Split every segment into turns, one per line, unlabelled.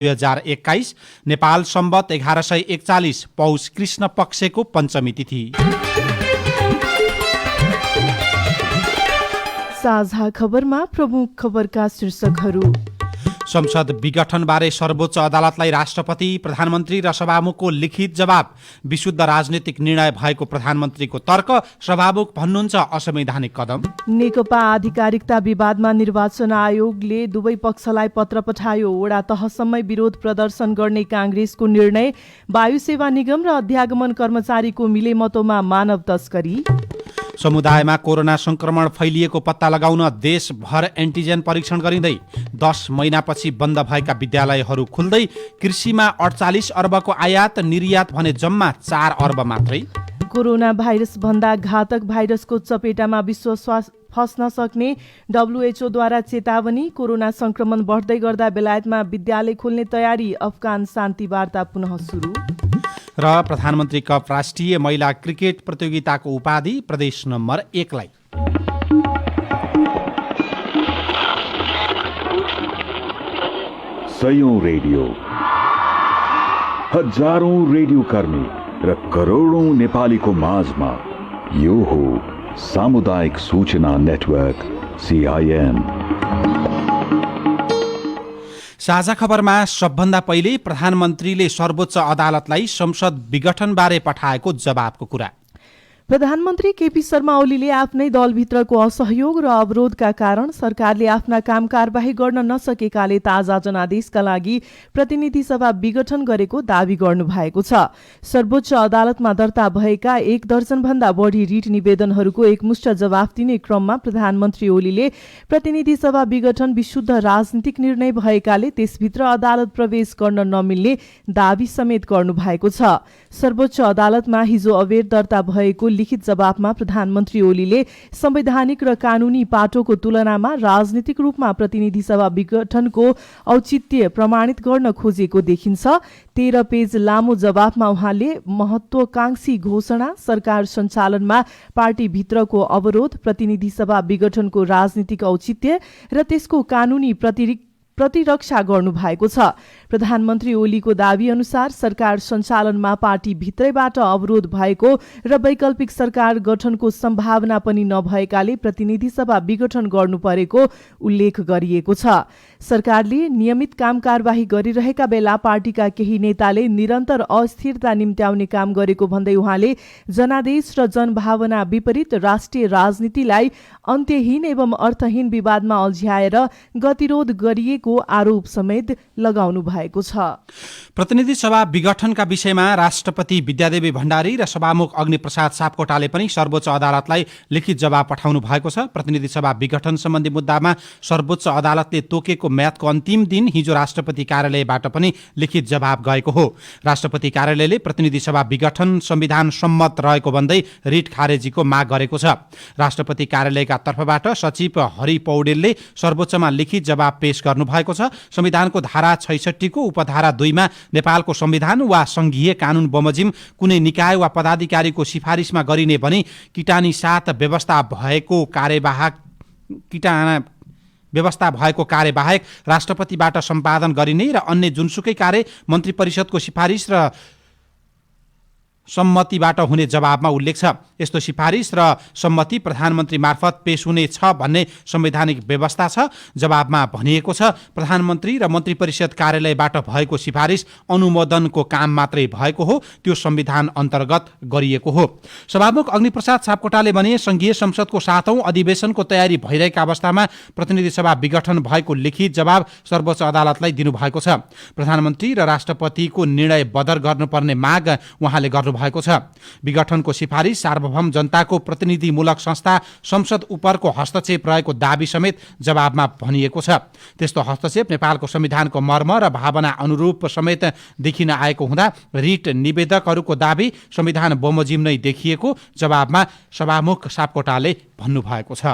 2021 नेपाल सम्वत 1141 पौष कृष्ण पक्षको पञ्चमी तिथि।
साझा खबरमा प्रमुख खबरका शीर्षकहरू।
संसद विघटनबारे सर्वोच्च अदालतलाई राष्ट्रपति, प्रधानमन्त्री र सभामुखको लिखित जवाब। विशुद्ध राजनीतिक निर्णय भएको प्रधानमन्त्रीको तर्क। सभामुख भन्नुहुन्छ असंवैधानिक कदम।
नेकपा आधिकारिकता विवादमा निर्वाचन आयोगले दुवै पक्षलाई पत्र पठायो। वडा तहसम्मै विरोध प्रदर्शन गर्ने काङ्ग्रेसको निर्णय। वायु सेवा निगम र अध्यागमन कर्मचारीको मिलेमतोमा मानव तस्करी।
समुदायमा कोरोना संक्रमण फैलिएको पत्ता लगाउन देशभर एन्टिजेन परीक्षण गरिँदै। 10 महिनापछि बन्द भएका विद्यालयहरू खुल्दै। कृषिमा 48 अर्बको आयात, निर्यात भने जम्मा 4 अर्ब मात्रै।
कोरोना भाइरस भन्दा घातक भाइरसको चपेटामा विश्व फस्न सक्ने WHO द्वारा चेतावनी। कोरोना संक्रमण बढ्दै गर्दा बेलायतमा विद्यालय खोल्ने तयारी। अफगान शान्ति वार्ता पुनः सुरु।
र प्रधानमन्त्री कप राष्ट्रिय महिला क्रिकेट प्रतियोगिताको उपाधि प्रदेश नम्बर 1 लाई।
सयौं रेडियो, हजारौं रेडियो कर्मी र करोडौं नेपालीको माझमा यो हो सामुदायिक सूचना नेटवर्क CIN।
साझा खबरमा सबभन्दा पहिले प्रधानमन्त्रीले सर्वोच्च अदालतलाई संसद विघटनबारे पठाएको जवाबको कुरा।
प्रधानमन्त्री केपी शर्मा ओलीले आफ्नै दलभित्रको असहयोग र अवरोधका कारण सरकारले आफ्ना काम कारबाही गर्न नसकेकाले ताजा जनादेशका लागि प्रतिनिधि सभा विघटन गरेको दावी गर्नुभएको छ। सर्वोच्च अदालतमा दर्ता भएका 1 दर्जनभन्दा बढी रिट निवेदनहरूको एकमुष्ट जवाफ दिने क्रममा प्रधानमन्त्री ओलीले प्रतिनिधि सभा विघटन विशुद्ध राजनीतिक निर्णय भएकाले त्यसभित्र अदालत प्रवेश गर्न नमिल्ने दावी समेत गर्नुभएको छ। सर्वोच्च अदालतमा हिजो अबेर दर्ता भएको लिखित जवाफमा प्रधानमन्त्री ओलीले संवैधानिक र कानूनी पाटोको तुलनामा राजनीतिक रूपमा प्रतिनिधि सभा विघटनको औचित्य प्रमाणित गर्न खोजेको देखिन्छ। 13 पेज लामो जवाफमा उहाँले महत्वाकांक्षी घोषणा, सरकार सञ्चालनमा पार्टीभित्रको अवरोध, प्रतिनिधि सभा विघटनको राजनीतिक औचित्य र त्यसको कानूनी प्रतिरक्षा गर्नु भएको छ। प्रधानमन्त्री ओलीको दावी अनुसार सरकार सञ्चालनमा पार्टी भित्रैबाट अवरोध भएको र वैकल्पिक सरकार गठनको सम्भावना पनि नभएकाले प्रतिनिधि सभा विघटन गर्नु परेको उल्लेख गरिएको छ। सरकारले नियमित काम कारबाही गरिरहेका बेला पार्टीका केही नेताले निरन्तर अस्थिरता निम्त्याउने काम गरेको भन्दै उहाँले जनादेश र जनभावना विपरीत राष्ट्रिय राजनीतिलाई अन्त्यहीन एवं अर्थहीन विवादमा अल्झ्याएर गतिरोध गरिएको आरोप समेत लगाउनु भएको छ।
प्रतिनिधि सभा विघटनका विषयमा राष्ट्रपति विद्यादेवी भण्डारी र सभामुख अग्निप्रसाद सापकोटाले पनि सर्वोच्च अदालतलाई लिखित जवाब पठाउनु भएको छ। प्रतिनिधि सभा विघटन सम्बन्धी मुद्दामा सर्वोच्च अदालतले तोकेको म्यादको अन्तिम दिन हिजो राष्ट्रपति कार्यालयबाट पनि लिखित जवाब गएको हो। राष्ट्रपति कार्यालयले प्रतिनिधि सभा विघटन संविधान सम्मत रहेको भन्दै रिट खारेजीको माग गरेको छ। राष्ट्रपति कार्यालयका तर्फबाट सचिव हरि पौडेलले सर्वोच्चमा लिखित जवाब पेश गर्नुभएको छ। संविधानको धारा 66 को उपधारा 2 मा नेपालको संविधान वा संघीय कानून बमोजिम कुनै निकाय वा पदाधिकारीको सिफारिसमा गरिने भने किटानी साथ व्यवस्था भएको कार्यबाहेक राष्ट्रपतिबाट सम्पादन गरिने र अन्य जुनसुकै कार्य मन्त्री परिषदको सिफारिस र सम्मतिबाट हुने जवाबमा उल्लेख छ। यस्तो सिफारिस र सम्मति प्रधानमन्त्री मार्फत पेश हुने छ भन्ने संवैधानिक व्यवस्था छ। जवाबमा भनिएको छ प्रधानमन्त्री र मन्त्री परिषद कार्यालयबाट भएको सिफारिस अनुमोदनको काम मात्रै भएको हो, त्यो संविधान अन्तर्गत गरिएको हो। सभामुख अग्निप्रसाद सापकोटाले भने संघीय संसदको 7औं अधिवेशनको तयारी भइरहेका अवस्थामा प्रतिनिधि सभा विघटन भएको लिखित जवाब सर्वोच्च अदालतलाई दिनुभएको छ। प्रधानमन्त्री र राष्ट्रपतिको निर्णय बदर गर्नुपर्ने माग उहाँले गर्नुभएको छ। विघटनको सिफारिस सार्वभौम जनताको प्रतिनिधिमूलक संस्था संसद उपरको हस्तक्षेप रहेको दावी समेत जवाबमा भनिएको छ। त्यस्तो हस्तक्षेप नेपालको संविधानको मर्म र भावना अनुरूप समेत देखिन आएको हुँदा रिट निवेदकहरूको दावी संविधान बमोजिम नै देखिएको जवाबमा सभामुख सापकोटाले भन्नुभएको छ।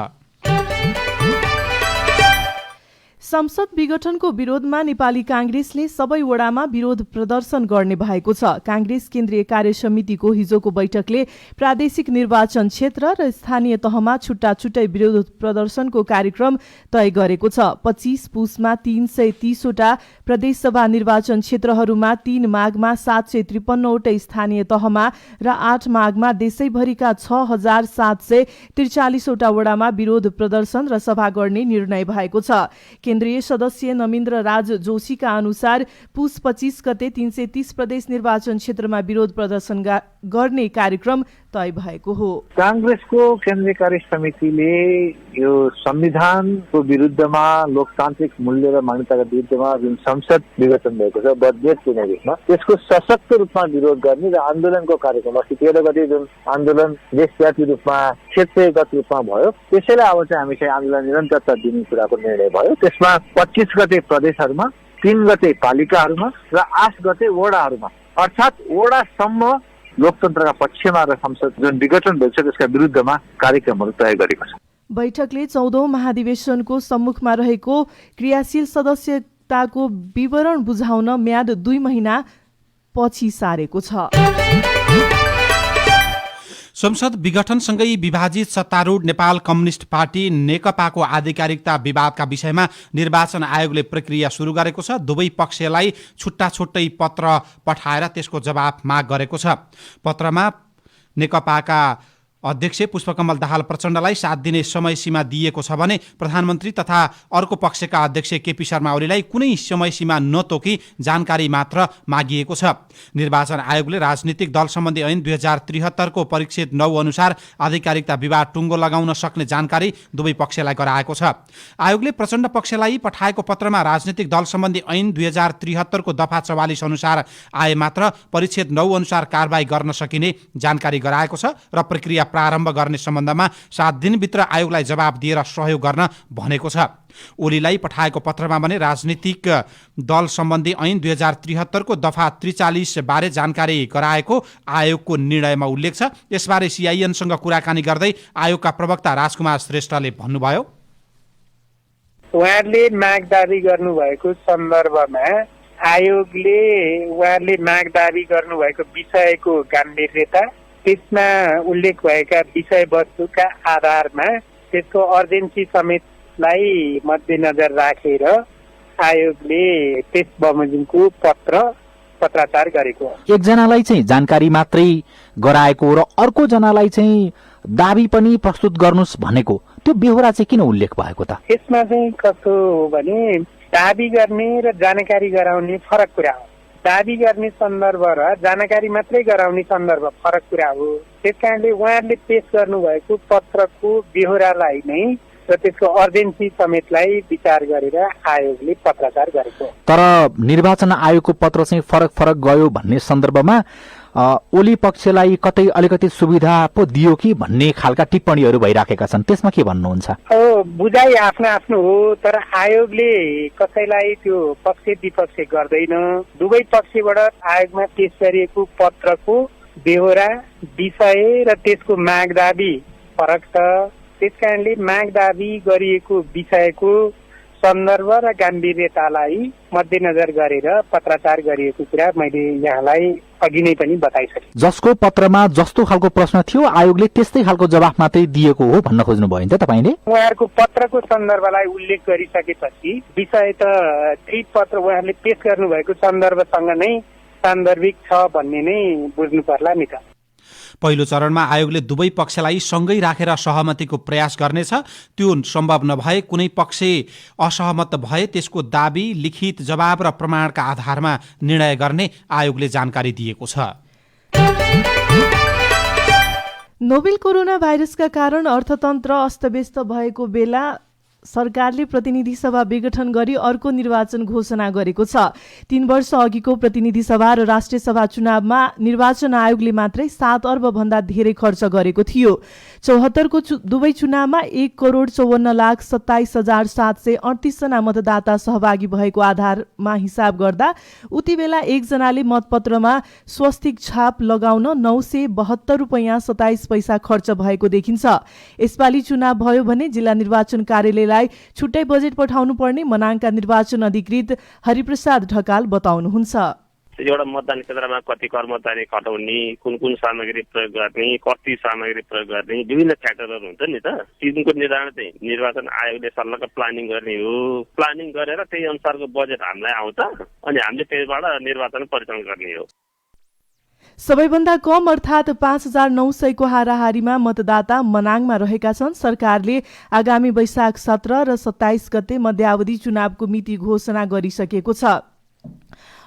संसद विघटनको विरोधमा नेपाली कांग्रेसले सबै वडामा विरोध प्रदर्शन गर्ने भएको छ। कांग्रेस केन्द्रीय कार्य समितिको हिजोको बैठकले प्रादेशिक निर्वाचन क्षेत्र र स्थानीय तहमा छुट्टा छुट्टै विरोध प्रदर्शनको कार्यक्रम तय गरेको छ। 25 पुसमा 330 वटा प्रदेशसभा निर्वाचन क्षेत्रहरूमा, 3 माघमा 753 वटै स्थानीय तहमा र 8 माघमा देशैभरिका 6743 वटा वडामा विरोध प्रदर्शन र सभा गर्ने निर्णय भएको छ। केन्द्रीय सदस्य नमिन्द्र राज जोशीका अनुसार पुस 25 गते 330 प्रदेश निर्वाचन क्षेत्रमा विरोध प्रदर्शन गर्ने कार्यक्रम तय भएको हो।
कांग्रेसको केन्द्रीय कार्य समितिले यो संविधानको विरुद्धमा, लोकतान्त्रिक मूल्य र मान्यताका विरुद्धमा जुन संसद विघटन भएको छ बजेट चुनावमा, त्यसको सशक्त रूपमा विरोध गर्ने र आन्दोलनको कार्यक्रम अस्ति 13 गते जुन आन्दोलन देशव्यापी रूपमा क्षेत्रगत रूपमा भयो, त्यसैलाई अब चाहिँ हामी चाहिँ आन्दोलन निरन्तरता दिने कुराको निर्णय भयो। त्यसमा 25 गते प्रदेशहरूमा, 3 गते पालिकाहरूमा र 8 गते वडाहरूमा, अर्थात् वडासम्म लोकतन्त्रका पक्षमा र संसद जुन विघटन भएको छ त्यसका विरुद्धमा कार्यक्रमहरू तय गरेको छ।
बैठकले 14औं महाधिवेशनको सम्मुखमा रहेको क्रियाशील सदस्यताको विवरण बुझाउन म्याद 2 महिना पछि सारेको छ।
संसद विघटनसँगै विभाजित सत्तारूढ नेपाल कम्युनिस्ट पार्टी नेकपाको आधिकारिकता विवादका विषयमा निर्वाचन आयोगले प्रक्रिया सुरु गरेको छ। दुवै पक्षलाई छुट्टा छुट्टै पत्र पठाएर त्यसको जवाफ माग गरेको छ। पत्रमा नेकपाका अध्यक्ष पुष्पकमल दाहाल प्रचण्डलाई 7 दिने समय सीमा दिएको छ भने प्रधानमन्त्री तथा अर्को पक्षका अध्यक्ष केपी शर्मा ओलीलाई कुनै समय सीमा नतोकी जानकारी मात्र मागिएको छ। निर्वाचन आयोगले राजनीतिक दल सम्बन्धी ऐन 2073 को परिच्छेद 9 अनुसार आधिकारिकता विवाद टुङ्गो लगाउन सक्ने जानकारी दुवै पक्षलाई गराएको छ। आयोगले प्रचण्ड पक्षलाई पठाएको पत्रमा राजनीतिक दल सम्बन्धी ऐन 2073 को दफा 44 अनुसार आए मात्र परिच्छेद 9 अनुसार कारबाही गर्न सकिने जानकारी गराएको छ र प्रक्रिया प्रारम्भ गर्ने सम्बन्धमा 7 दिनभित्र आयोगलाई जवाब दिएर सहयोग गर्न भनेको छ। ओलीलाई पठाएको पत्रमा भने राजनीतिक दल सम्बन्धी ऐन 2073 को दफा 43 बारे जानकारी गराएको आयोगको निर्णयमा उल्लेख छ। यसबारे सीआईएनसँग कुराकानी गर्दै आयोगका प्रवक्ता राजकुमार श्रेष्ठले भन्नुभयो,
उहाँले माग दाबी गर्नुभएको सन्दर्भमा आयोगले उहाँले माग दाबी गर्नुभएको विषयको गम्भीरता, त्यसमा उल्लेख भएका विषयवस्तुका आधारमा त्यसको अर्जेन्सी समेतलाई मध्यनजर राखेर आयोगले त्यस बमोजिमको पत्राचार गरेको।
एकजनालाई चाहिँ जानकारी मात्रै गराएको र अर्को जनालाई चाहिँ दाबी पनि प्रस्तुत गर्नुस् भनेको, त्यो बेहोरा चाहिँ किन उल्लेख भएको त?
यसमा चाहिँ कस्तो हो भने दाबी गर्ने र जानकारी गराउने फरक कुरा हो। दाबी गर्ने सन्दर्भ र जानकारी मात्रै गराउने सन्दर्भ फरक कुरा हो। त्यसकारणले उहाँहरूले पेश गर्नुभएको पत्रको बेहोरालाई नै र त्यसको अर्जेन्सी समेतलाई विचार गरेर आयोगले पत्राचार गरेको।
तर निर्वाचन आयोगको पत्र चाहिँ फरक फरक गयो भन्ने सन्दर्भमा ओली पक्षलाई कतै अलिकति सुविधा पो दियो कि भन्ने खालका टिप्पणीहरू भइराखेका छन्, त्यसमा के भन्नुहुन्छ?
बुझाइ आफ्नो आफ्नो हो, तर आयोगले कसैलाई त्यो पक्ष विपक्ष गर्दैन। दुवै पक्षबाट आयोगमा पेश गरिएको पत्रको बेहोरा, विषय र त्यसको माग दाबी फरक छ। त्यसकारणले माग दाबी गरिएको विषयको सन्दर्भ र गम्भीरतालाई मध्यनजर गरेर पत्राचार गरिएको कुरा मैले यहाँलाई अघि नै पनि बताइसकेँ।
जसको पत्रमा जस्तो खालको प्रश्न थियो आयोगले त्यस्तै खालको जवाफ मात्रै दिएको हो भन्न खोज्नु भयो नि त तपाईले?
उहाँहरूको पत्रको सन्दर्भलाई उल्लेख गरिसकेपछि विषय त त्यही पत्र उहाँहरूले पेश गर्नुभएको सन्दर्भसँग नै सान्दर्भिक छ भन्ने नै बुझ्नु पर्ला नि त।
पहिलो चरणमा आयोगले दुवै पक्षलाई सँगै राखेर सहमतिको प्रयास गर्नेछ। त्यो सम्भव नभए कुनै पक्ष असहमत भए त्यसको दाबी, लिखित जवाब र प्रमाणका आधारमा निर्णय गर्ने आयोगले जानकारी दिएको छ।
नोभेल कोरोना भाइरसका कारण अर्थतन्त्र अस्तव्यस्त भएको बेला सरकारले प्रतिनिधि सभा विघटन गरी अर्को निर्वाचन घोषणा गरेको छ। 3 वर्ष अघिको प्रतिनिधि सभा र राष्ट्रिय सभा चुनावमा निर्वाचन आयोगले मात्रै 7 अर्ब भन्दा धेरै खर्च गरेको थियो। 74 को दुवै चुनावमा 1,54,27,738 जना मतदाता सहभागी भएको आधारमा हिसाब गर्दा उति बेला एकजनाले मतपत्रमा स्वस्तिक छाप लगाउन 972 रुपैयाँ 27 पैसा खर्च भएको देखिन्छ। यसपालि चुनाव भयो भने जिल्ला निर्वाचन कार्यालयलाई समितिलाई छुट्टै बजेट पठाउनु पर्ने मनाङका निर्वाचन अधिकृत हरिप्रसाद ढकाल बताउनुहुन्छ।
एउटा मतदान केन्द्रमा कति कर्मचारी खटाउने, कुन सामग्री प्रयोग गर्ने, कति सामग्री प्रयोग गर्ने, विभिन्न फ्याक्टरहरू हुन्छ नि त। तिनको निर्धारण चाहिँ निर्वाचन आयोगले सल्लाहको प्लानिङ गर्ने हो। प्लानिङ गरेर त्यही अनुसारको बजेट हामीलाई आउँछ अनि हामीले त्यसबाट निर्वाचन परिचालन गर्ने हो।
सबैभन्दा कम अर्थात् 5,900 को हाराहारीमा मतदाता मनाङमा रहेका छन्। सरकारले आगामी वैशाख 17 र 27 गते मध्यावधि चुनावको मिति घोषणा गरिसकेको छ।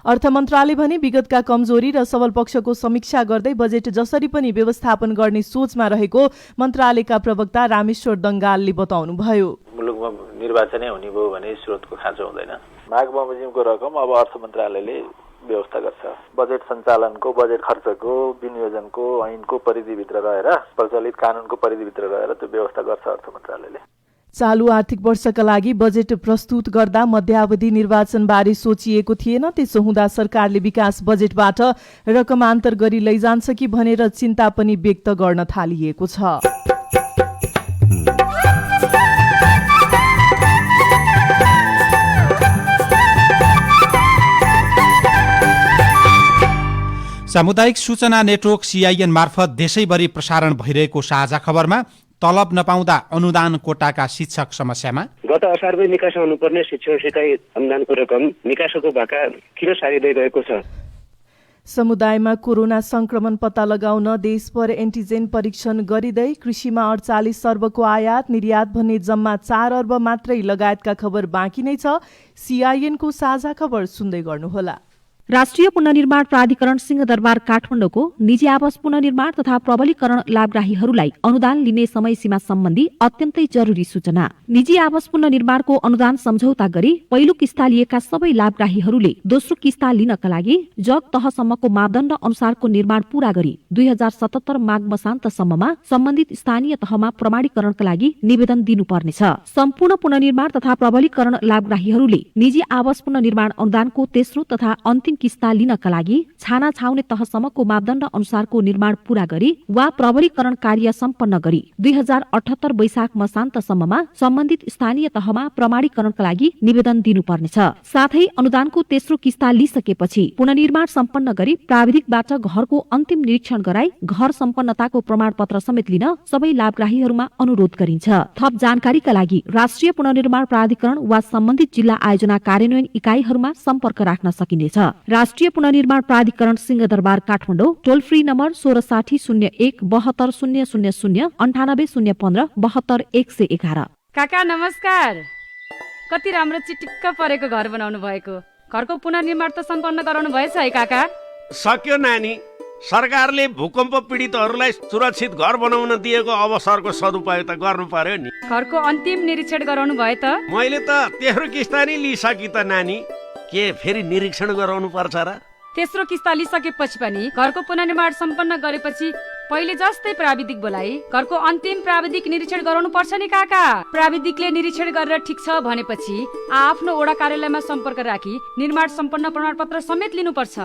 अर्थ मन्त्रालय भने विगतका कमजोरी र सबल पक्षको समीक्षा गर्दै बजेट जसरी पनि व्यवस्थापन गर्ने सोचमा रहेको मन्त्रालयका प्रवक्ता रामेश्वर दङ्गालले बताउनुभयो।
मुलुकमा निर्वाचनै हुने भयो भने स्रोतको खाँचो हुँदैन। माघ बमोजिमको रकम अब अर्थ मन्त्रालयले व्यवस्था गर्छ। बजेट सञ्चालनको, बजेट खर्चको, विनियोजनको ऐनको परिधिभित्र रहेर, प्रचलित कानुनको परिधिभित्र रहेर त्यो व्यवस्था गर्छ अर्थ मन्त्रालयले।
चालु आर्थिक वर्षका लागि बजेट प्रस्तुत गर्दा मध्यावधि निर्वाचनबारे सोचिएको थिएन। त्यसो हुँदा सरकारले विकास बजेटबाट रकमान्तर गरी लैजान्छ कि भनेर चिन्ता पनि व्यक्त गर्न थालिएको छ।
सामुदायिक सूचना नेटवर्क CIN मार्फत देशैभरि प्रसारण भइरहेको साझा खबरमा तलब नपाउँदा अनुदान कोटाका शिक्षक समस्यामा
गत असारमै निकासा हुनुपर्ने शिक्षण सिकाइ अनुदानको रकम निकासाको भाका किन सारिँदै गएको छ?
समुदायमा कोरोना संक्रमण पत्ता लगाउन देशभर एन्टिजेन परीक्षण गरिँदै कृषिमा 48 अर्बको आयात निर्यात भन्ने जम्मा 4 अर्ब मात्रै लगायतका खबर बाँकी नै छ। CIN को साझा खबर सुन्दै गर्नुहोला।
राष्ट्रिय पुनर्निर्माण प्राधिकरण सिंहदरबार काठमाडौँको निजी आवास पुनर्निर्माण तथा प्रबलीकरण लाभग्राहीहरूलाई अनुदान लिने समय सीमा सम्बन्धी अत्यन्तै जरुरी सूचना। निजी आवास पुनर्निर्माणको अनुदान सम्झौता गरी पहिलो किस्ता लिएका सबै लाभग्राहीहरूले दोस्रो किस्ता लिनका लागि जग तहसम्मको मापदण्ड अनुसारको निर्माण पूरा गरी 2077 माघ मसान्तसम्ममा सम्बन्धित स्थानीय तहमा प्रमाणीकरणका लागि निवेदन दिनुपर्नेछ। सम्पूर्ण पुनर्निर्माण तथा प्रबलीकरण लाभग्राहीहरूले निजी आवास पुनर्निर्माण अनुदानको तेस्रो तथा अन्तिम किस्ता लिनका लागि छाना छाउने तहसम्मको मापदण्ड अनुसारको निर्माण पूरा गरी वा प्रबलीकरण कार्य सम्पन्न गरी 2078 वैशाख मसान्तसम्ममा सम्बन्धित स्थानीय तहमा प्रमाणीकरणका लागि निवेदन दिनुपर्नेछ। साथै अनुदानको तेस्रो किस्ता लिइसकेपछि पुनर्निर्माण सम्पन्न गरी प्राविधिकबाट घरको अन्तिम निरीक्षण गराई घर सम्पन्नताको प्रमाणपत्र समेत लिन सबै लाभग्राहीहरूमा अनुरोध गरिन्छ। थप जानकारीका लागि राष्ट्रिय पुनर्निर्माण प्राधिकरण वा सम्बन्धित जिल्ला आयोजना कार्यान्वयन इकाइहरूमा सम्पर्क राख्न सकिनेछ। राष्ट्रिय पुनर्निर्माण प्राधिकरण सिंहदरबार काठमाडौँ, टोल फ्री नम्बर 1660 01 72 000 98 015 72 111।
काका नमस्कार। कति राम्रो चिटिक्क परेको घर बनाउनु भएको। घरको पुनर्निर्माण त सम्पन्न गराउनु भएछ है काका?
सक्यो नानी। सरकारले भूकम्प पीडितहरूलाई सुरक्षित घर बनाउन दिएको अवसरको सदुपयोग त गर्नु पर्यो नि।
घरको अन्तिम निरीक्षण गराउनु भयो त?
मैले त तेस्रो किस्ता नै लिइसके त नानी। के फेरि निरीक्षण गराउनु पर्छ र?
तेस्रो किस्ता लिइसकेपछि पनि घरको पुनर्निर्माण सम्पन्न गरेपछि पहिले जस्तै प्राविधिक बोलाई घरको अन्तिम प्राविधिक निरीक्षण गराउनु पर्छ नि काका। प्राविधिकले निरीक्षण गरेर ठिक छ भनेपछि आफ्नो वडा कार्यालयमा सम्पर्क राखी निर्माण सम्पन्न प्रमाणपत्र समेत लिनुपर्छ।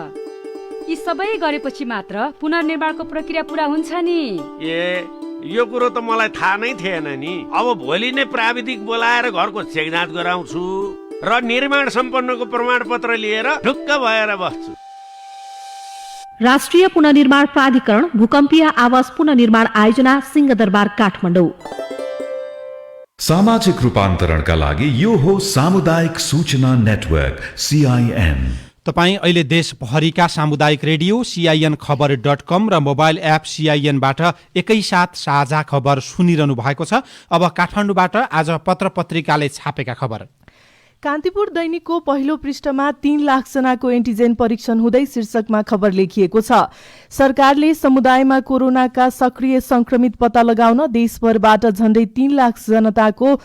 यी सबै गरेपछि मात्र पुनर्निर्माणको प्रक्रिया पूरा हुन्छ नि।
ए यो कुरो त मलाई थाहा नै थिएन नि। अब भोलि नै प्राविधिक बोलाएर घरको चेकजाँच गराउँछु र निर्माण सम्पन्नको प्रमाणपत्र लिएर ढुक्क भएर बस्छु।
राष्ट्रिय पुनर्निर्माण प्राधिकरण भूकम्पीय आवास पुनर्निर्माण आयोजना सिंहदरबार काठमाडौँ।
सामाजिक रूपान्तरणका लागि यो हो सामुदायिक सूचना नेटवर्क CIN।
तपाईँ अहिले देशभरिका सामुदायिक रेडियो CIN खबर.com र मोबाइल एप CIN-बाट एकैसाथ साझा खबर सुनिरहनु भएको छ। अब काठमाडौँबाट आज पत्र पत्रिकाले छापेका खबर।
कान्तिपुर दैनिकको पहिलो पृष्ठमा 3 लाख जनाको एन्टिजेन परीक्षण हुँदै शीर्षकमा खबर लेखिएको छ। सरकारले समुदायमा कोरोनाका सक्रिय संक्रमित पत्ता लगाउन देशभरबाट झण्डै 3 लाख जनताको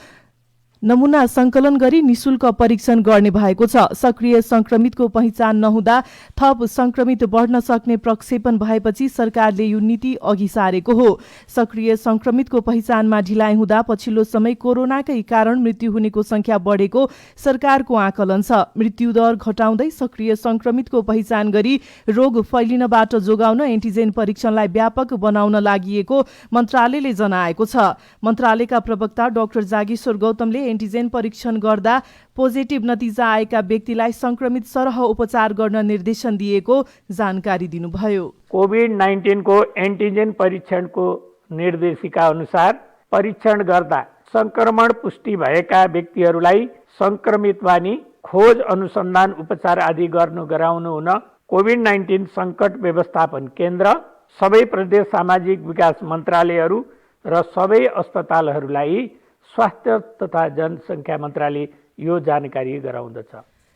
नमूना संकलन गरी निशुल्क परीक्षण गर्ने भएको छ। सक्रिय संक्रमितको पहिचान नहुँदा थप संक्रमित बढ्न सक्ने प्रक्षेपण भएपछि सरकारले यो नीति अघि सारेको हो। सक्रिय संक्रमितको पहिचानमा ढिलाइ हुँदा पछिल्लो समय कोरोनाकै कारण मृत्यु हुनेको संख्या बढेको सरकारको आकलन छ। मृत्यु दर घटाउँदै सक्रिय संक्रमितको पहिचान गरी रोग फैलिनबाट जोगाउन एन्टिजेन परीक्षणलाई व्यापक बनाउन लागि मन्त्रालयले जनाएको छ। मन्त्रालयका प्रवक्ता डाक्टर जागेश्वर गौतमले एन्टिजेन परीक्षण गर्दा पोजिटिभ नतिजा आएका व्यक्तिलाई संक्रमित सरह उपचार गर्न निर्देशन दिएको जानकारी दिनुभयो।
कोभिड-19 को एन्टिजेन परीक्षणको निर्देशिका अनुसार परीक्षण गर्दा संक्रमण पुष्टि भएका व्यक्तिहरूलाई संक्रमित बानी खोज अनुसन्धान उपचार आदि गराउनु हुन कोभिड-19 सङ्कट व्यवस्थापन केन्द्र, सबै प्रदेश सामाजिक विकास मन्त्रालयहरू र सबै अस्पतालहरूलाई स्वास्थ्य तथा जनसङ्ख्या मन्त्रालय यो जानकारी गराउँदछ।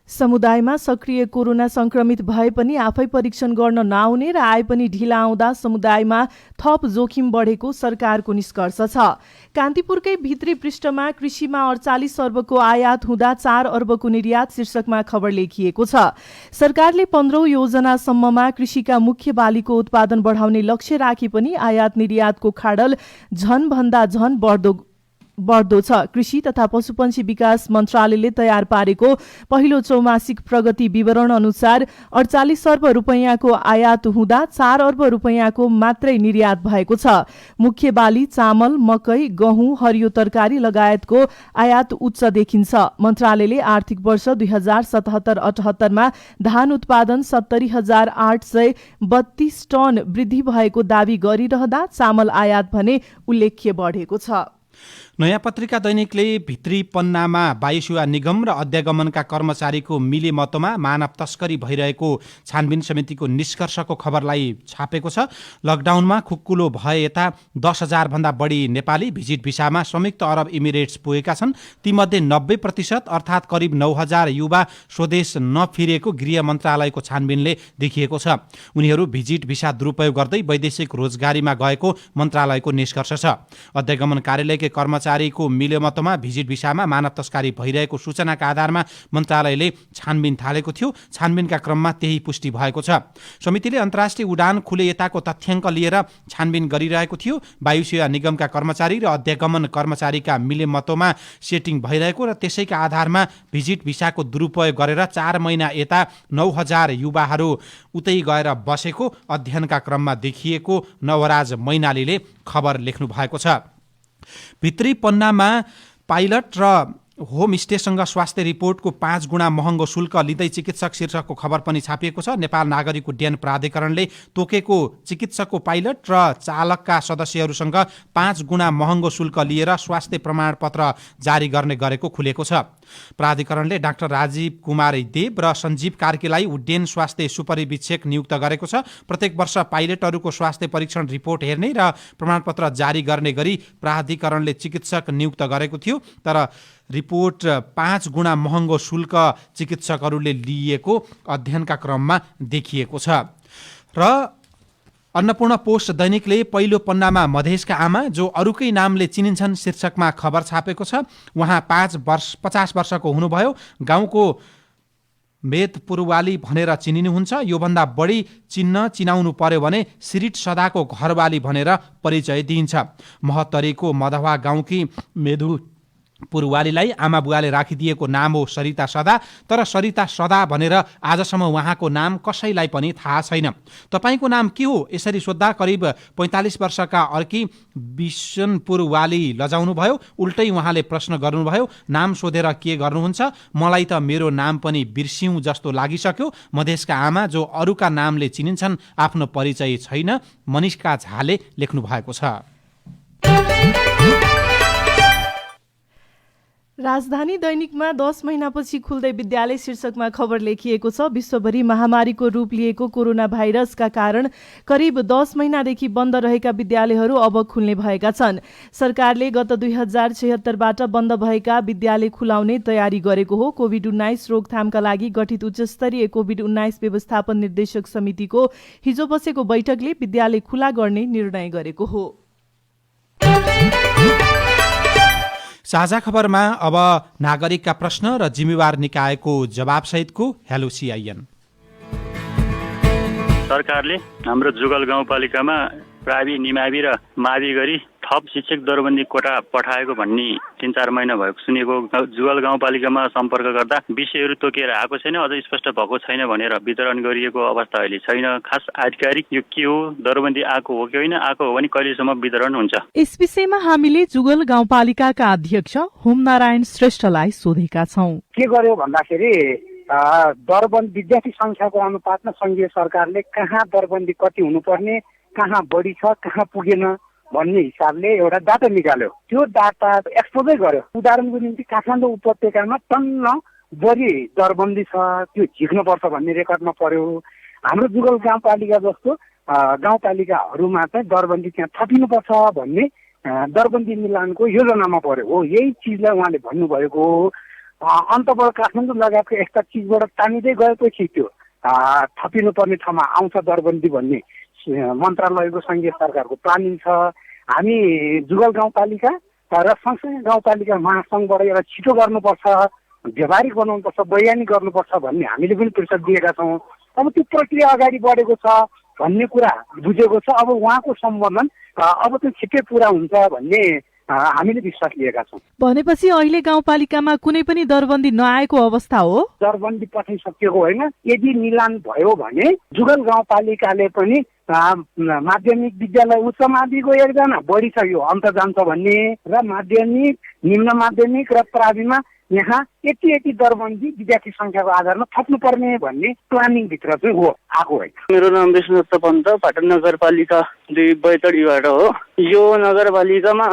समुदायमा सक्रिय कोरोना संक्रमित भए पनि आफै परीक्षण गर्न नआउने र आए पनि ढिला आउँदा समुदायमा थप जोखिम बढेको सरकारको निष्कर्ष छ। कान्तिपुरकै भित्री पृष्ठमा कृषिमा 48 अर्बको आयात हुँदा 4 अर्बको निर्यात शीर्षकमा खबर लेखिएको छ। सरकारले 15औं योजनासम्ममा कृषिका मुख्य बालीको उत्पादन बढाउने लक्ष्य राखे पनि आयात निर्यातको खाडल झनभन्दा झन बढ्दो छ। कृषि तथा पशुपन्छी विकास मन्त्रालयले तयार पारेको पहिलो चौमासिक प्रगति विवरण अनुसार 48 अर्ब रुपैयाँको आयात हुँदा 4 अर्ब रुपैयाँको मात्रै निर्यात भएको छ। मुख्य बाली चामल, मकै, गहुँ, हरियो तरकारी लगायतको आयात उच्च देखिन्छ। मन्त्रालयले आर्थिक वर्ष 2077-78 मा धान उत्पादन 70,832 टन वृद्धि भएको दावी गरिरहँदा चामल आयात भने उल्लेख्य बढेको छ।
नयाँ पत्रिका दैनिकले भित्री पन्नामा वायु सेवा निगम र अध्यागमनका कर्मचारीको मिलेमतोमा मानव तस्करी भइरहेको छानबिन समितिको निष्कर्षको खबरलाई छापेको छ। लकडाउनमा खुक्कुलो भए यता 10,000 भन्दा बढी नेपाली भिजिट भिसामा संयुक्त अरब इमिरेट्स पुगेका छन्। तीमध्ये 90% अर्थात् करिब 9,000 युवा स्वदेश नफिरेको गृह मन्त्रालयको छानबिनले देखिएको छ। उनीहरू भिजिट भिसा दुरुपयोग गर्दै वैदेशिक रोजगारीमा गएको मन्त्रालयको निष्कर्ष छ। अध्यागमन कार्यालयकै कर्मचारीको मिलेमतोमा भिजिट भिसामा मानव तस्करी भइरहेको सूचनाका आधारमा मन्त्रालयले छानबिन थालेको थियो। छानबिनका क्रममा त्यही पुष्टि भएको छ। समितिले अन्तर्राष्ट्रिय उडान खुले यताको तथ्याङ्क लिएर छानबिन गरिरहेको थियो। वायु सेवा निगमका कर्मचारी र अध्यागमन कर्मचारीका मिलेमतोमा सेटिङ भइरहेको र त्यसैका आधारमा भिजिट भिसाको दुरुपयोग गरेर 4 महिना यता 9,000 युवाहरू उतै गएर बसेको अध्ययनका क्रममा देखिएको नवराज मैनालीले खबर लेख्नु भएको छ। भित्री पन्नामा पाइलट र होमस्टेसँग स्वास्थ्य रिपोर्टको 5 गुणा महँगो शुल्क लिँदै चिकित्सक शीर्षकको खबर पनि छापिएको छ। नेपाल नागरिक उड्डयन प्राधिकरणले तोकेको चिकित्सकको पाइलट र चालकका सदस्यहरूसँग 5 गुणा महँगो शुल्क लिएर स्वास्थ्य प्रमाणपत्र जारी गर्ने गरेको खुलेको छ। प्राधिकरणले डाक्टर राजीव कुमार देव र सञ्जीव कार्कीलाई उड्डयन स्वास्थ्य सुपरिवीक्षक नियुक्त गरेको छ। प्रत्येक वर्ष पाइलटहरूको स्वास्थ्य परीक्षण रिपोर्ट हेर्ने र प्रमाणपत्र जारी गर्ने गरी प्राधिकरणले चिकित्सक नियुक्त गरेको थियो। तर रिपोर्ट 5 गुणा महँगो शुल्क चिकित्सकहरूले लिएको अध्ययनका क्रममा देखिएको छ। र अन्नपूर्ण पोस्ट दैनिकले पहिलो पन्नामा मधेसका आमा जो अरूकै नामले चिनिन्छन् शीर्षकमा खबर छापेको छ। उहाँ 50 वर्षको हुनुभयो। गाउँको मेदपुरवाली भनेर चिनिनुहुन्छ। योभन्दा बढी चिनाउनु पर्यो भने सिरिट सदाको घरवाली भनेर परिचय दिइन्छ। महतरीको मधवा गाउँकी मेधु पुरवालीलाई आमा बुवाले राखिदिएको नाम हो सरिता सदा। तर सरिता सदा भनेर आजसम्म उहाँको नाम कसैलाई पनि थाहा छैन। तपाईँको नाम के हो यसरी सोद्धा करिब 45 वर्षका अर्की बिसनपुरवाली लजाउनुभयो। उल्टै उहाँले प्रश्न गर्नुभयो, नाम सोधेर के गर्नुहुन्छ? मलाई त मेरो नाम पनि बिर्स्यौँ जस्तो लागिसक्यो। मधेसका आमा जो अरूका नामले चिनिन्छन् आफ्नो परिचय छैन, मनिष्का झाले लेख्नु भएको छ।
राजधानी दैनिकमा 10 महिनापछि खुल्दै विद्यालय शीर्षकमा खबर लेखिएको छ। विश्वभरि महामारीको रूप लिएको कोरोना भाइरसका कारण करिब 10 महिनादेखि बन्द रहेका विद्यालयहरू अब खुल्ने भएका छन्। सरकारले गत 2076बाट बन्द भएका विद्यालय खुलाउने तयारी गरेको हो। कोभिड-19 रोकथामका लागि गठित उच्चस्तरीय कोभिड-19 व्यवस्थापन निर्देशक समितिको हिजो बसेको बैठकले विद्यालय खुला गर्ने निर्णय गरेको हो।
साझा खबरमा अब नागरिकका प्रश्न र जिम्मेवार निकायको जवाबसहितको हेलो CIN।
सरकारले हाम्रो जुगल गाउँपालिकामा प्रावि निमावि र मावि गरी थप शिक्षक दरबन्दी कोटा पठाएको भन्ने 3-4 महिना भएको सुनेको। जुगल गाउँपालिकामा सम्पर्क गर्दा विषयहरू तोकिएर आएको छैन, अझै स्पष्ट भएको छैन भनेर वितरण गरिएको अवस्था अहिले छैन। खास आधिकारिक यो के हो, दरबन्दी आएको हो कि होइन, आएको हो भने कहिलेसम्म वितरण हुन्छ?
यस विषयमा हामीले जुगल गाउँपालिकाका अध्यक्ष होमनारायण श्रेष्ठलाई सोधेका छौं।
के गर्यो भन्दाखेरि दरबन्दी विद्यार्थी संख्याको अनुपातमा संघीय सरकारले कहाँ दरबन्दी कति हुनुपर्ने, कहाँ बढी छ, कहाँ पुगेन भन्ने हिसाबले एउटा डाटा निकाल्यो। त्यो डाटा एक्सपोजै गर्यो। उदाहरणको निम्ति काठमाडौँ उपत्यकामा टन्न बढी दरबन्दी छ, त्यो झिक्नुपर्छ भन्ने रेकर्डमा पर्यो। हाम्रो जुगल गाउँपालिका जस्तो गाउँपालिकाहरूमा चाहिँ दरबन्दी त्यहाँ थपिनुपर्छ भन्ने दरबन्दी मिलानको योजनामा पर्यो हो। यही चिजलाई उहाँले भन्नुभएको हो। अन्तबाट काठमाडौँ लगायतको यस्ता चिजबाट तानिँदै गएपछि त्यो थपिनुपर्ने ठाउँमा आउँछ दरबन्दी भन्ने मन्त्रालयको संघीय सरकारको प्लानिङ छ। हामी जुगल गाउँपालिका र सँगसँगै गाउँपालिका महासङ्घबाट एउटा छिटो गर्नुपर्छ, व्यवहारिक बनाउनुपर्छ, वैज्ञानिक गर्नुपर्छ भन्ने हामीले पनि प्रतिशत दिएका छौँ। अब त्यो प्रक्रिया अगाडि बढेको छ भन्ने कुरा बुझेको छ। अब उहाँको सम्बोधन अब त्यो छिट्टै पुरा हुन्छ भन्ने हामीले विश्वास लिएका छौँ।
भनेपछि अहिले गाउँपालिकामा कुनै पनि दरबन्दी नआएको अवस्था हो?
दरबन्दी पठाइसकेको होइन। यदि मिलान भयो भने जुगल गाउँपालिकाले पनि माध्यमिक विद्यालय उच्च माविको एकजना बढी छ यो अन्त जान्छ भन्ने र माध्यमिक निम्न माध्यमिक र प्राविमा यहाँ यति दरबन्दी विद्यार्थी संख्याको आधारमा थप्नुपर्ने भन्ने प्लानिङ भित्र चाहिँ हो आएको है।
मेरो नाम विष्णुदत्त पन्त, पाटन नगरपालिका 2 बैतडीबाट हो। यो नगरपालिकामा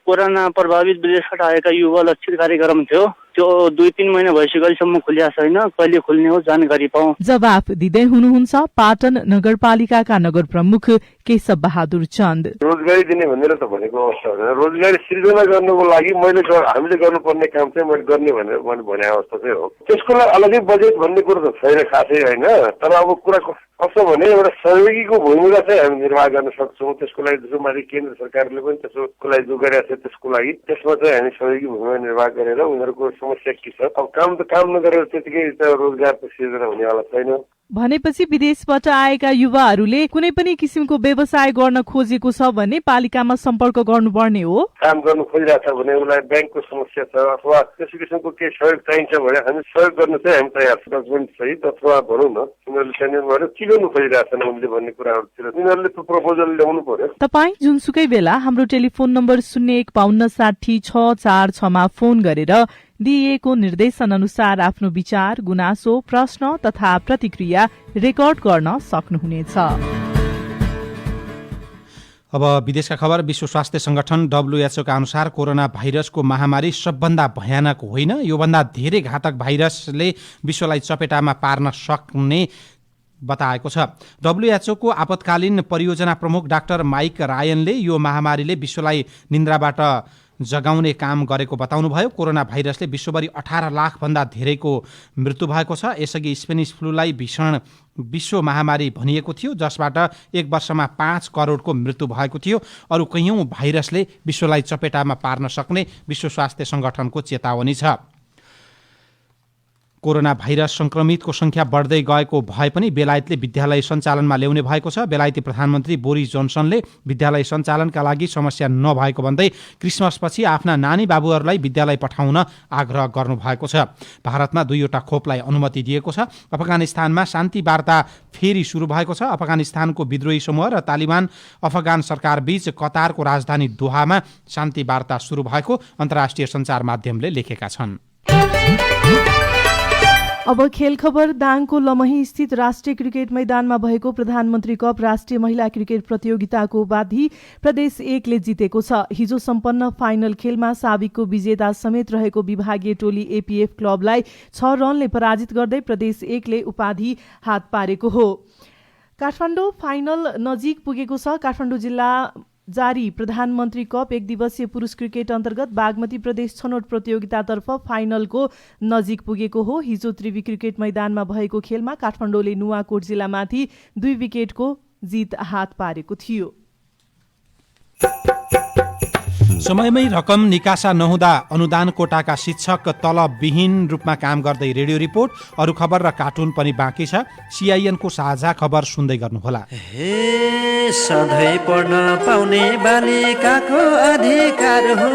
कोरोना प्रभावित विदेशबाट आएका युवा लक्षित कार्यक्रम थियो। त्यो 2-3 महिना भइसक्यो, अहिलेसम्म खुलिया छैन। कहिले खुल्ने हो जानकारी पाऊ।
जवाफ दिँदै हुनुहुन्छ पाटन नगरपालिकाका नगर प्रमुख केशव बहादुर चन्द।
रोजगारी दिने भनेर त भनेको अवस्था होइन। रोजगारी सृजना गर्नको लागि हामीले गर्नुपर्ने काम चाहिँ मैले गर्ने भनेर मैले भने अवस्था चाहिँ हो। त्यसको लागि अलगै बजेट भन्ने कुरो त छैन खासै होइन। तर अब कुरा कस्तो भने एउटा सहयोगीको भूमिका चाहिँ हामी निर्वाह गर्न सक्छौँ। त्यसको लागि जसो माथि केन्द्र सरकारले पनि त्यसको लागि जो गरेको छ त्यसको लागि त्यसमा चाहिँ हामी सहयोगी भूमिका निर्वाह गरेर उनीहरूको समस्या के छ, अब काम नगरेर त्यतिकै रोजगारको सृजना हुनेवाला छैन।
भनेपछि विदेशबाट आएका युवाहरूले कुनै पनि किसिमको व्यवसाय गर्न खोजेको छ भने पालिकामा सम्पर्क गर्नुपर्ने हो।
काम गर्नु खोजिरहेको छ भने उसलाई ब्याङ्कको समस्या छ अथवा त्यस्तो किसिमको केही सहयोग चाहिन्छ भने हामी सहयोग गर्न चाहिँ हामी तयार छौँ। डकुमेन्ट सहित अथवा भनौँ न उनीहरूले त्यहाँनिर गएर के गर्नु खोजिरहेछन् उनले भन्ने कुराहरूतिर उनीहरूले त्यो प्रपोजल ल्याउनु पर्यो।
तपाईँ जुनसुकै बेला हाम्रो टेलिफोन नम्बर 0152606466मा फोन गरेर दिइएको निर्देशन अनुसार आफ्नो विचार, गुनासो, प्रश्न तथा प्रतिक्रिया रेकर्ड गर्न सक्नुहुनेछ।
अब विदेशका खबर। विश्व स्वास्थ्य संगठन WHO का अनुसार कोरोना भाइरसको महामारी सबभन्दा भयानक होइन, योभन्दा धेरै घातक भाइरसले विश्वलाई चपेटामा पार्न सक्ने बताएको छ। WHO को आपतकालीन परियोजना प्रमुख डाक्टर माइक रायनले यो महामारीले विश्वलाई निन्द्राबाट जगाउने काम गरेको बताउनुभयो। कोरोना भाइरसले विश्वभरि 18 लाख भन्दा धेरैको मृत्यु भएको छ। यसअघि स्पेनिस फ्लूलाई भीषण विश्व महामारी भनिएको थियो, जसबाट एक वर्षमा 5 करोडको मृत्यु भएको थियो। अरू कैयौं भाइरसले विश्वलाई चपेटामा पार्न सक्ने विश्व स्वास्थ्य संगठनको चेतावनी छ। कोरोना भाइरस संक्रमितको संख्या बढ्दै गएको भए पनि बेलायतले विद्यालय सञ्चालनमा ल्याउने भएको छ। बेलायती प्रधानमन्त्री बोरिस जोन्सनले विद्यालय सञ्चालनका लागि समस्या नभएको भन्दै क्रिसमसपछि आफ्ना नानी बाबुहरूलाई विद्यालय पठाउन आग्रह गर्नुभएको छ। भारतमा 2वटा खोपलाई अनुमति दिएको छ। अफगानिस्तानमा शान्ति वार्ता फेरि सुरु भएको छ। अफगानिस्तानको विद्रोही समूह र तालिबान अफगान सरकारबीच कतारको राजधानी दोहामा शान्ति वार्ता सुरु भएको अन्तर्राष्ट्रिय सञ्चार माध्यमले लेखेका छन्।
अब खेल खबर। दाङको लमही स्थित राष्ट्रिय क्रिकेट मैदानमा भएको प्रधानमन्त्री कप राष्ट्रिय महिला क्रिकेट प्रतियोगिताको उपाधि प्रदेश 1ले जितेको छ। हिजो सम्पन्न फाइनल खेलमा साबिकको विजेता समेत रहेको विभागीय टोली एपीएफ क्लबलाई 6 रनले पराजित गर्दै प्रदेश 1ले उपाधि हात पारेको हो। काठमाडौँ फाइनल नजिक पुगेको छ। काठमाडौँ जिल्ला जारी प्रधानमन्त्री कप 1 दिवसीय पुरुष क्रिकेट अन्तर्गत बागमती प्रदेश छनौट प्रतियोगितातर्फ फाइनलको नजिक पुगेको हो। हिजो त्रिवी क्रिकेट मैदानमा भएको खेलमा काठमाडौँले नुवाकोट जिल्लामाथि 2 विकेटको जित हात पारेको थियो।
समयमै रकम निकासा नहुँदा अनुदान कोटाका शिक्षक तलबविहीन रूपमा काम गर्दै रेडियो रिपोर्ट। अरू खबर र कार्टुन पनि बाँकी छ। CIN को साझा खबर सुन्दै गर्नुहोला।
सधैँ पढ्न पाउने बालिकाको अधिकार हो,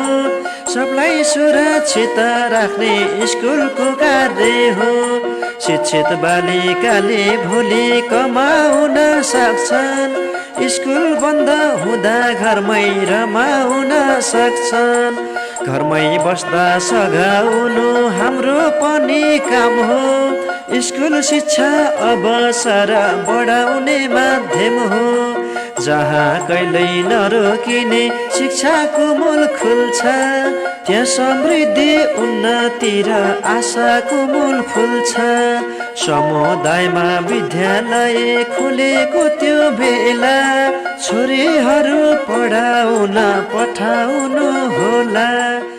सबलाई सुरक्षित राख्ने स्कुलको कार्य हो। शिक्षित बालिकाले भोलि कमाउन सक्छन्, स्कुल बन्द हुँदा घरमै रमाउन सक्छन्। घरमै बस्दा सघाउनु हाम्रो पनि काम हो, स्कुल शिक्षा अवसर बढाउने माध्यम हो। जहाँ कहिल्यै नरोकिने शिक्षाको मूल खुल्छ, त्यहाँ समृद्धि उन्नति र आशाको मूल फुल्छ। समुदायमा विद्यालय खुलेको त्यो बेला छोरीहरू पढाउन पठाउनु होला।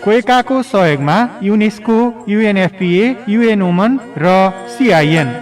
क्वेकाको सहयोगमा युनेस्को, UNFPA, UN वुमन र CIN।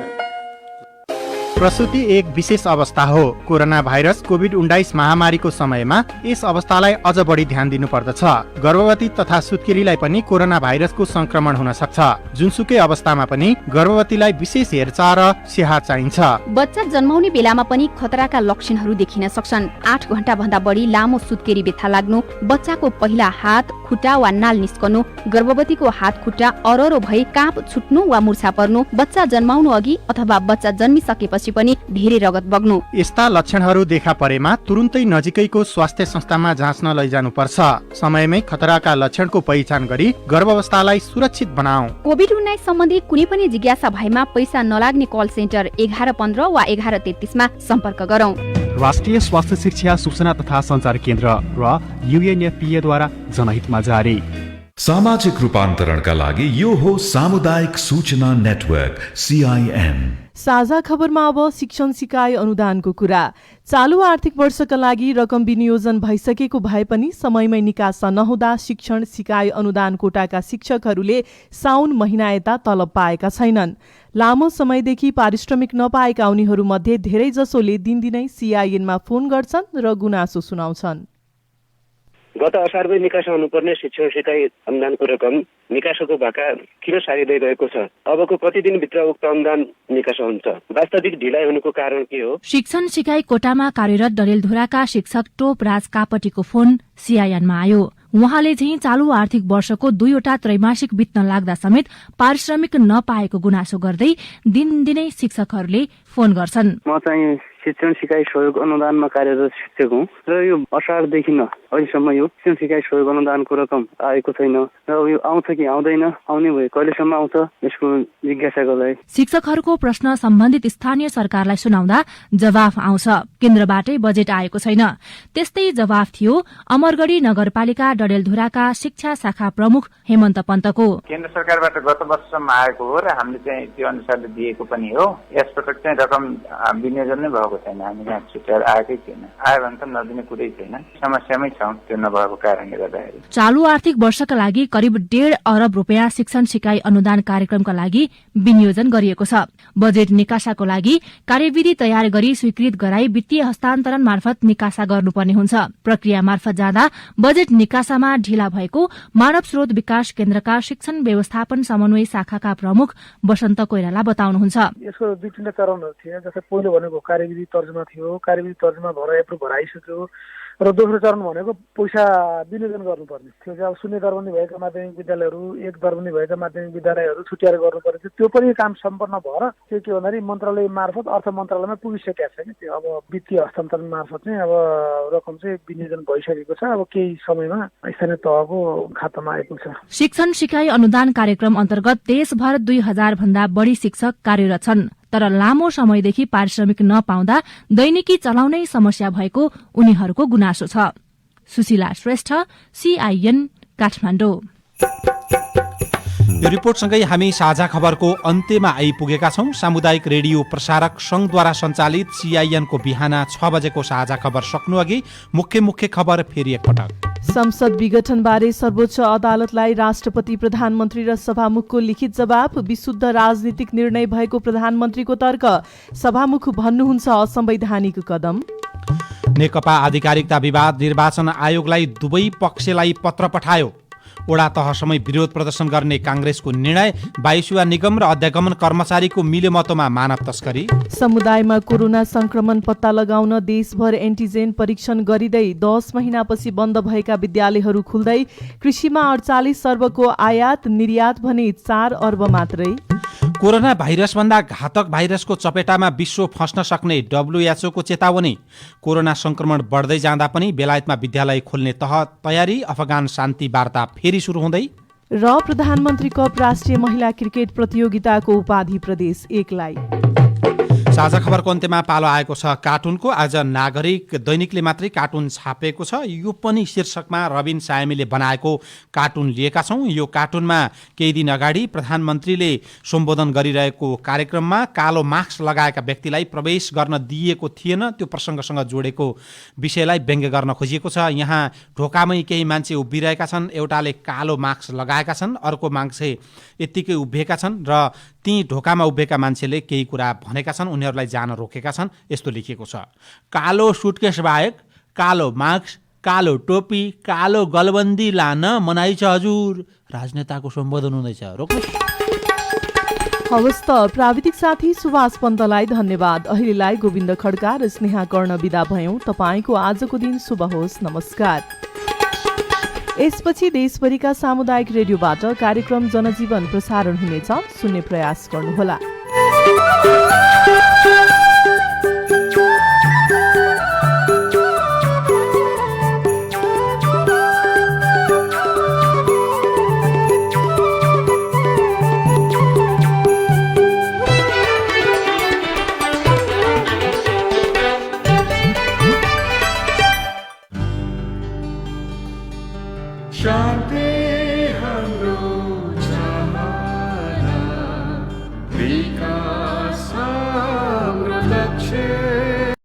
प्रसूति एक विशेष अवस्था हो। कोरोना भाइरस कोभिड-19 महामारीको समयमा यस अवस्थालाई अझ बढी ध्यान दिनुपर्दछ। गर्भवती तथा सुत्केरीलाई पनि कोरोना भाइरसको संक्रमण हुन सक्छ। जुनसुकै अवस्थामा पनि गर्भवतीलाई विशेष हेरचाह र स्याहार चाहिन्छ।
बच्चा जन्माउने बेलामा पनि खतराका लक्षणहरू देखिन सक्छन्। 8 घण्टा भन्दा बढी लामो सुत्केरी व्यथा लाग्नु, बच्चाको पहिला हात, खुट्टा वा नाल निस्कनु, गर्भवतीको हात खुट्टा अररो भई काप छुट्नु वा मुर्छा पर्नु, बच्चा जन्माउनु अघि अथवा बच्चा जन्मिसकेपछि पनि धेरै रगत बग्नु।
यस्ता लक्षणहरू देखा परेमा तुरुन्तै नजिकैको स्वास्थ्य संस्थामा जाँच्न लैजानु पर्छ। समयमै खतराका लक्षणको पहिचान गरी गर्भावस्थालाई सुरक्षित बनाऊ।
कोभिड-19 सम्बन्धी कुनै पनि जिज्ञासा भएमा पैसा नलाग्ने कल सेन्टर 1115 वा 1133 मा सम्पर्क गरौँ।
राष्ट्रिय स्वास्थ्य शिक्षा सूचना तथा सञ्चार केन्द्र र UNFPA द्वारा जनहितमा जारी।
सामाजिक रूपान्तरणका लागि यो हो सामुदायिक सूचना नेटवर्क CIN।
साझा खबरमा अब शिक्षण सिकाइ अनुदानको कुरा। चालु आर्थिक वर्षका लागि रकम विनियोजन भइसकेको भए पनि समयमै निकासा नहुँदा शिक्षण सिकाइ अनुदान कोटाका शिक्षकहरूले साउन महिना यता तलब पाएका छैनन्। लामो समयदेखि पारिश्रमिक नपाएका उनीहरूमध्ये धेरैजसोले दिनदिनै CIN मा फोन गर्छन् र गुनासो सुनाउँछन्।
गत असारमै निकासा हुनुपर्ने शिक्षण सिकाइ अनुदानको रकम निकासाको भाका किन सारिँदै गएको छ? अबको कति दिनभित्र उक्त अनुदान निकासा हुन्छ? वास्तविक ढिलाइ हुनुको कारण के हो?
शिक्षण सिकाइ कोटामा कार्यरत डडेलधुराका शिक्षक टोप राज कापटीको फोन CIN मा आयो। उहाँले चाहिँ चालु आर्थिक वर्षको 2वटा त्रैमासिक बित्न लाग्दा समेत पारिश्रमिक नपाएको गुनासो गर्दै दिनदिनै शिक्षकहरूले फोन गर्छन्।
म चाहिँ शिक्षण सिकाइ सहयोग अनुदानमा कार्यरत शिक्षक हुँ र यो असारदेखि अहिलेसम्म यो शिक्षण सिकाइ सहयोग अनुदानको रकम आएको छैन र यो आउँछ कि आउँदैन, आउने भए कहिलेसम्म आउँछ यसको जिज्ञासा गर्दै।
शिक्षकहरूको प्रश्न सम्बन्धित स्थानीय सरकारलाई सुनाउँदा जवाफ आउँछ, केन्द्रबाटै बजेट आएको छैन। त्यस्तै जवाफ थियो अमरगढी नगरपालिका डडेलधुराका शिक्षा शाखा प्रमुख हेमन्त पन्तको।
केन्द्र सरकारबाट गत वर्षसम्म आएको हो र हामीले चाहिँ त्यो अनुसारले दिएको पनि हो। यसपटक चाहिँ रकम विनियोजन नै भएको छैन। हामी यहाँ छुट्याएर आएकै थिएन। आयो भने त नदिने कुरै छैन। समस्यामै छौँ त्यो नभएको कारणले गर्दाखेरि।
चालु आर्थिक वर्षका लागि करिब 1.5 अरब रुपियाँ शिक्षण सिकाइ अनुदान कार्यक्रमका लागि विनियोजन गरिएको छ। बजेट निकासाको लागि कार्यविधि तयार गरी स्वीकृत गराई वित्तीय हस्तान्तरण मार्फत निकासा गर्नुपर्ने हुन्छ। प्रक्रिया मार्फत जाँदा बजेट निकासामा ढिला भएको मानव स्रोत विकास केन्द्रका शिक्षण व्यवस्थापन समन्वय शाखाका प्रमुख वसन्त कोइराला बताउनुहुन्छ।
यसको 2-3 चरणहरू थिए। जस्तै पहिलो भनेको कार्यविधि तर्जुमा थियो। कार्यविधि तर्जुमा भएर एप्रुभ भराइसक्यो र दोस्रो चरण भनेको पैसा विनियोजन गर्नुपर्ने थियो। अब 0 दरबन्दी भएका माध्यमिक विद्यालयहरू, 1 दरबन्दी भएका माध्यमिक विद्यालयहरू छुट्याएर गर्नुपर्ने थियो। त्यो पनि काम सम्पन्न भएर त्यो के भन्दाखेरि मन्त्रालय मार्फत अर्थ मन्त्रालयमा पुगिसकेको छ कि त्यो अब वित्तीय हस्तान्तरण मार्फत चाहिँ अब रकम चाहिँ विनियोजन भइसकेको छ। अब केही समयमा स्थानीय तहको खातामा आइपुग्छ।
शिक्षण सिकाइ अनुदान कार्यक्रम अन्तर्गत देशभर 2000 भन्दा बढी शिक्षक कार्यरत छन्, तर लामो समयदेखि पारिश्रमिक नपाउँदा दैनिकी चलाउनै समस्या भएको उनीहरूको गुनासो छ। सुशीला श्रेष्ठ, CIN, काठमाडौँ।
यो रिपोर्टसँगै हामी साझा खबरको अन्त्यमा आइपुगेका छौं। सामुदायिक रेडियो प्रसारक संघद्वारा सञ्चालित CIN को बिहान 6 बजेको साझा खबर सक्नु अघि मुख्य खबर फेरि एकपटक।
संसद विघटनबारे सर्वोच्च अदालतलाई राष्ट्रपति, प्रधानमन्त्री र सभामुखको लिखित जवाब। विशुद्ध राजनीतिक निर्णय भएको प्रधानमन्त्रीको तर्क। सभामुख भन्नुहुन्छ असंवैधानिक कदम।
नेकपा आधिकारिकता विवाद निर्वाचन आयोगलाई दुवै पक्षलाई पत्र पठायो। वडा तहसम्म विरोध प्रदर्शन गर्ने काङ्ग्रेसको निर्णय। 22 निगम र अध्यागमन कर्मचारीको मिलेमतोमा मानव तस्करी।
समुदायमा कोरोना संक्रमण पत्ता लगाउन देशभर एन्टिजेन परीक्षण गरिँदै 10 महिनापछि बन्द भएका विद्यालयहरू खुल्दै। कृषिमा 48 अर्बको आयात, निर्यात भने 4 अर्ब मात्रै।
कोरोना भाइरसभन्दा घातक भाइरसको चपेटामा विश्व फस्न सक्ने WHO को चेतावनी। कोरोना संक्रमण बढ्दै जाँदा पनि बेलायतमा विद्यालय खोल्ने तयारी। अफगान शान्ति वार्ता फेरि सुरु हुँदै।
र प्रधानमन्त्री कप राष्ट्रिय महिला क्रिकेट प्रतियोगिताको उपाधि प्रदेश 1 लाई।
साझा खबरको अन्त्यमा पालो आएको छ कार्टुनको। आज नागरिक दैनिकले मात्रै कार्टुन छापेको छ। यो पनि शीर्षकमा रबिन सायमीले बनाएको कार्टुन लिएका छौँ। यो कार्टुनमा केही दिन अगाडि प्रधानमन्त्रीले सम्बोधन गरिरहेको कार्यक्रममा कालो मास्क लगाएका व्यक्तिलाई प्रवेश गर्न दिइएको थिएन, त्यो प्रसङ्गसँग जोडेको विषयलाई व्यङ्ग्य गर्न खोजिएको छ। यहाँ ढोकामै केही मान्छे उभिरहेका छन्। एउटाले कालो मास्क लगाएका छन्, अर्को मान्छे यत्तिकै उभिएका छन् र ती ढोकामा उभिएका मान्छेले केही कुरा भनेका छन्, उनीहरूलाई जान रोकेका छन्। यस्तो लेखिएको छ, कालो सुटकेस बाहेक कालो मास्क, कालो टोपी, कालो गलबन्दी लान मनाइ छ हजुर। राजनेताको सम्बोधन हुँदैछ, रोक्नु।
हवस् त, प्राविधिक साथी सुभाष पन्तलाई धन्यवाद। अहिलेलाई गोविन्द खड्का र स्नेहा कर्ण बिदा भयौँ। तपाईँको आजको दिन शुभ होस्। नमस्कार। यसपछि देशभरिका सामुदायिक रेडियोबाट कार्यक्रम जनजीवन प्रसारण हुनेछ, सुन्ने प्रयास गर्नुहोला।
शान्ति